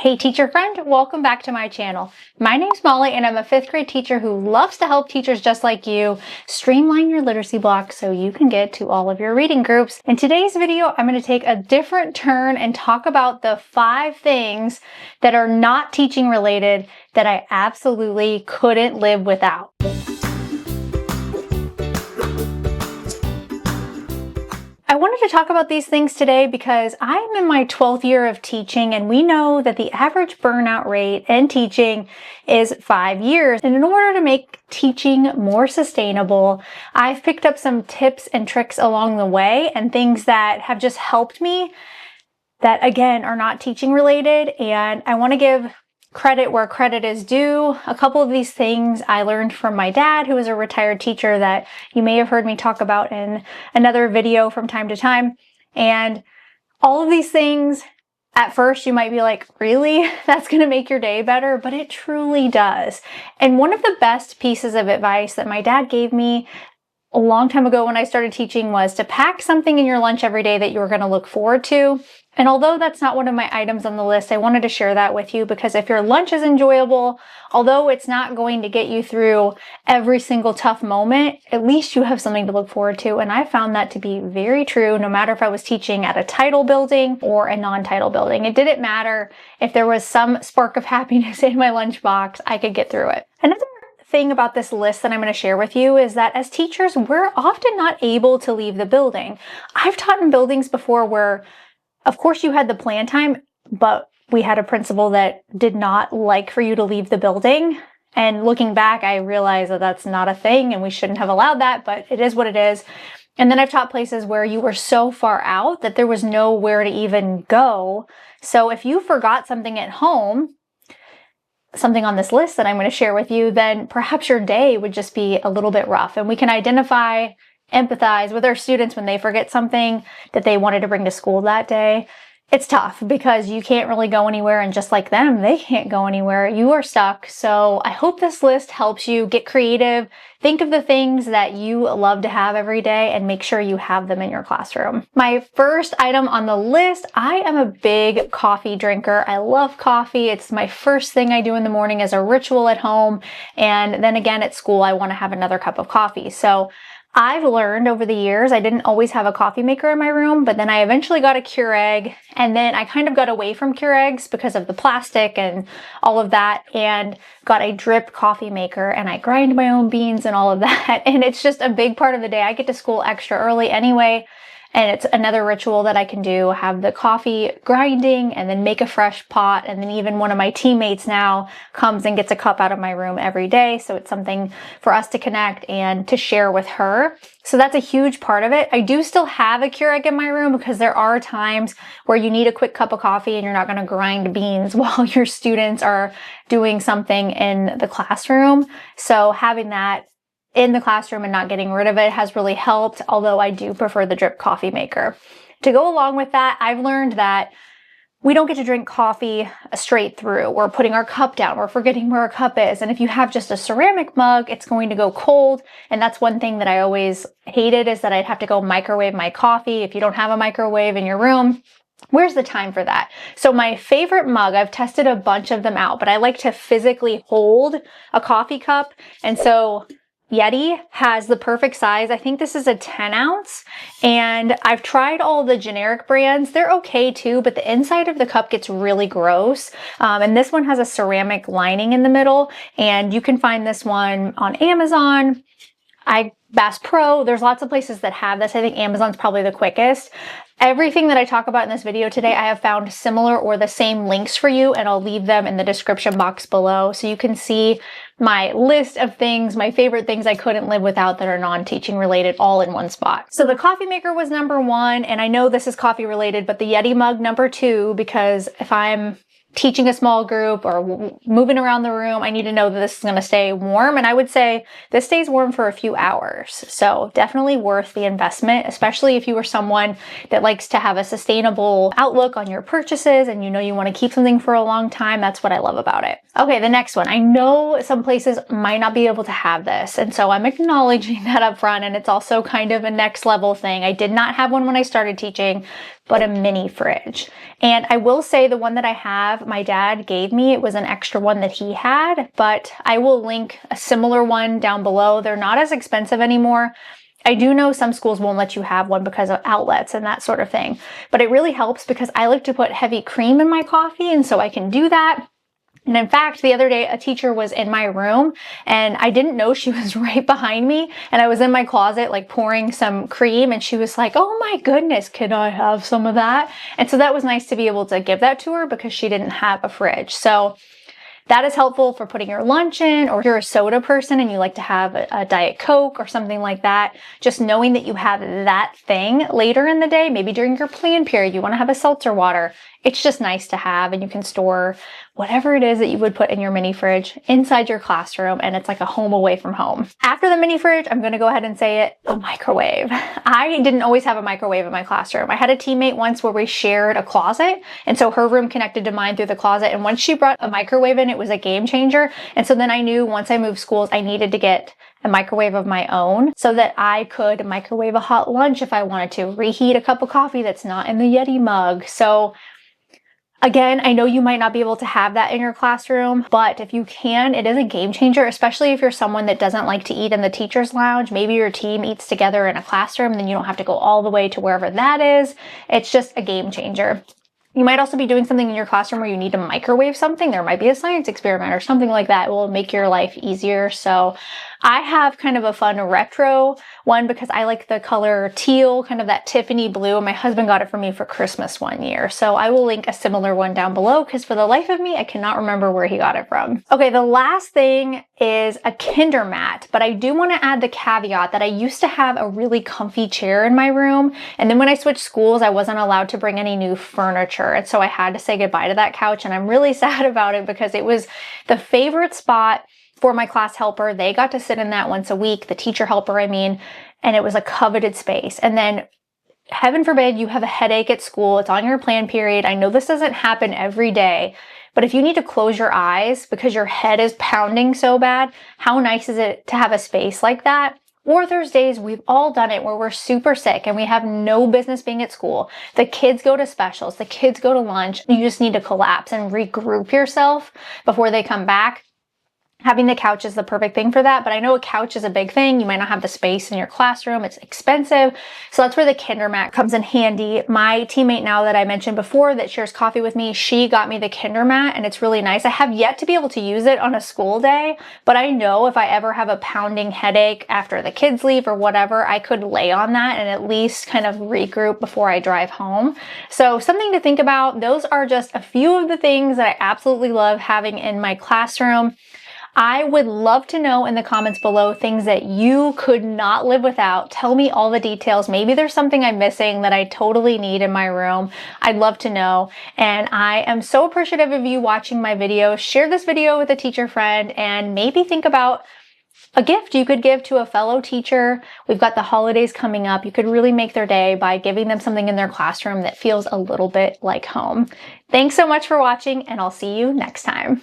Hey teacher friend, welcome back to my channel. My name's Molly and I'm a 5th grade teacher who loves to help teachers just like you streamline your literacy block so you can get to all of your reading groups. In today's video, I'm going to take a different turn and talk about the 5 things that are not teaching related that I absolutely couldn't live without. I wanted to talk about these things today because I'm in my 12th year of teaching and we know that the average burnout rate in teaching is 5 years. And in order to make teaching more sustainable, I've picked up some tips and tricks along the way and things that have just helped me that again are not teaching related. And I want to give credit where credit is due. A couple of these things I learned from my dad, who is a retired teacher that you may have heard me talk about in another video from time to time. And all of these things, at first you might be like, really? That's going to make your day better? But it truly does. And one of the best pieces of advice that my dad gave me a long time ago when I started teaching was to pack something in your lunch every day that you were going to look forward to. And although that's not one of my items on the list, I wanted to share that with you because if your lunch is enjoyable, although it's not going to get you through every single tough moment, at least you have something to look forward to. And I found that to be very true, no matter if I was teaching at a title building or a non-title building. It didn't matter if there was some spark of happiness in my lunchbox, I could get through it. Another thing about this list that I'm going to share with you is that as teachers, we're often not able to leave the building. I've taught in buildings before where of course you had the plan time, but we had a principal that did not like for you to leave the building. And looking back, I realized that that's not a thing and we shouldn't have allowed that, but it is what it is. And then I've taught places where you were so far out that there was nowhere to even go. So if you forgot something at home, something on this list that I'm going to share with you, then perhaps your day would just be a little bit rough. And we can empathize with our students when they forget something that they wanted to bring to school that day. It's tough because you can't really go anywhere, and just like them, they can't go anywhere. You are stuck. So I hope this list helps you get creative. Think of the things that you love to have every day and make sure you have them in your classroom. My first item on the list, I am a big coffee drinker. I love coffee. It's my first thing I do in the morning as a ritual at home. And then again at school, I want to have another cup of coffee. So I've learned over the years, I didn't always have a coffee maker in my room, but then I eventually got a Keurig, and then I kind of got away from Keurigs because of the plastic and all of that, and got a drip coffee maker, and I grind my own beans and all of that, and it's just a big part of the day. I get to school extra early anyway, and it's another ritual that I can do, have the coffee grinding and then make a fresh pot. And then even one of my teammates now comes and gets a cup out of my room every day. So it's something for us to connect and to share with her. So that's a huge part of it. I do still have a Keurig in my room because there are times where you need a quick cup of coffee and you're not going to grind beans while your students are doing something in the classroom. So having that in the classroom and not getting rid of it has really helped, although I do prefer the drip coffee maker. To go along with that, I've learned that we don't get to drink coffee straight through. We're putting our cup down. We're forgetting where our cup is. And if you have just a ceramic mug, it's going to go cold. And that's one thing that I always hated, is that I'd have to go microwave my coffee. If you don't have a microwave in your room, where's the time for that? So my favorite mug, I've tested a bunch of them out, but I like to physically hold a coffee cup. And so Yeti has the perfect size. I think this is a 10 ounce, and I've tried all the generic brands. They're okay too, but the inside of the cup gets really gross. And this one has a ceramic lining in the middle, and you can find this one on Amazon. Bass Pro, there's lots of places that have this. I think Amazon's probably the quickest. Everything that I talk about in this video today, I have found similar or the same links for you, and I'll leave them in the description box below so you can see my list of things, my favorite things I couldn't live without that are non-teaching related, all in one spot. So the coffee maker was number 1, and I know this is coffee related, but the Yeti mug number 2, because if I'm teaching a small group or moving around the room, I need to know that this is going to stay warm. And I would say this stays warm for a few hours. So definitely worth the investment, especially if you are someone that likes to have a sustainable outlook on your purchases and you know you want to keep something for a long time. That's what I love about it. Okay, the next one. I know some places might not be able to have this, and so I'm acknowledging that up front, and it's also kind of a next level thing. I did not have one when I started teaching. but a mini fridge. And I will say the one that I have, my dad gave me, it was an extra one that he had, but I will link a similar one down below. They're not as expensive anymore. I do know some schools won't let you have one because of outlets and that sort of thing, but it really helps because I like to put heavy cream in my coffee, and so I can do that. And in fact, the other day, a teacher was in my room and I didn't know she was right behind me. And I was in my closet, like pouring some cream, and she was like, "Oh my goodness, can I have some of that?" And so that was nice to be able to give that to her because she didn't have a fridge. So that is helpful for putting your lunch in, or if you're a soda person and you like to have a Diet Coke or something like that. Just knowing that you have that thing later in the day, maybe during your plan period, you want to have a seltzer water. It's just nice to have, and you can store whatever it is that you would put in your mini fridge inside your classroom, and it's like a home away from home. After the mini fridge, I'm going to go ahead and say it, a microwave. I didn't always have a microwave in my classroom. I had a teammate once where we shared a closet, and so her room connected to mine through the closet, and once she brought a microwave in, it was a game changer. And so then I knew once I moved schools, I needed to get a microwave of my own so that I could microwave a hot lunch if I wanted to, reheat a cup of coffee that's not in the Yeti mug. So again, I know you might not be able to have that in your classroom, but if you can, it is a game changer, especially if you're someone that doesn't like to eat in the teacher's lounge. Maybe your team eats together in a classroom, then you don't have to go all the way to wherever that is. It's just a game changer. You might also be doing something in your classroom where you need to microwave something. There might be a science experiment or something like that. It will make your life easier. So I have kind of a fun retro one because I like the color teal, kind of that Tiffany blue. My husband got it for me for Christmas one year. So I will link a similar one down below because for the life of me, I cannot remember where he got it from. Okay, the last thing is a Kinder mat, but I do want to add the caveat that I used to have a really comfy chair in my room. And then when I switched schools, I wasn't allowed to bring any new furniture. And so I had to say goodbye to that couch. And I'm really sad about it because it was the favorite spot for my class helper. They got to sit in that once a week, the teacher helper, I mean, and it was a coveted space. And then heaven forbid you have a headache at school, it's on your plan period. I know this doesn't happen every day, but if you need to close your eyes because your head is pounding so bad, how nice is it to have a space like that? Or there's days, we've all done it, where we're super sick and we have no business being at school. The kids go to specials, the kids go to lunch. You just need to collapse and regroup yourself before they come back. Having the couch is the perfect thing for that, but I know a couch is a big thing. You might not have the space in your classroom. It's expensive. So that's where the Kinder mat comes in handy. My teammate now that I mentioned before that shares coffee with me, she got me the Kinder mat and it's really nice. I have yet to be able to use it on a school day, but I know if I ever have a pounding headache after the kids leave or whatever, I could lay on that and at least kind of regroup before I drive home. So something to think about. Those are just a few of the things that I absolutely love having in my classroom. I would love to know in the comments below things that you could not live without. Tell me all the details. Maybe there's something I'm missing that I totally need in my room. I'd love to know. And I am so appreciative of you watching my video. Share this video with a teacher friend and maybe think about a gift you could give to a fellow teacher. We've got the holidays coming up. You could really make their day by giving them something in their classroom that feels a little bit like home. Thanks so much for watching, and I'll see you next time.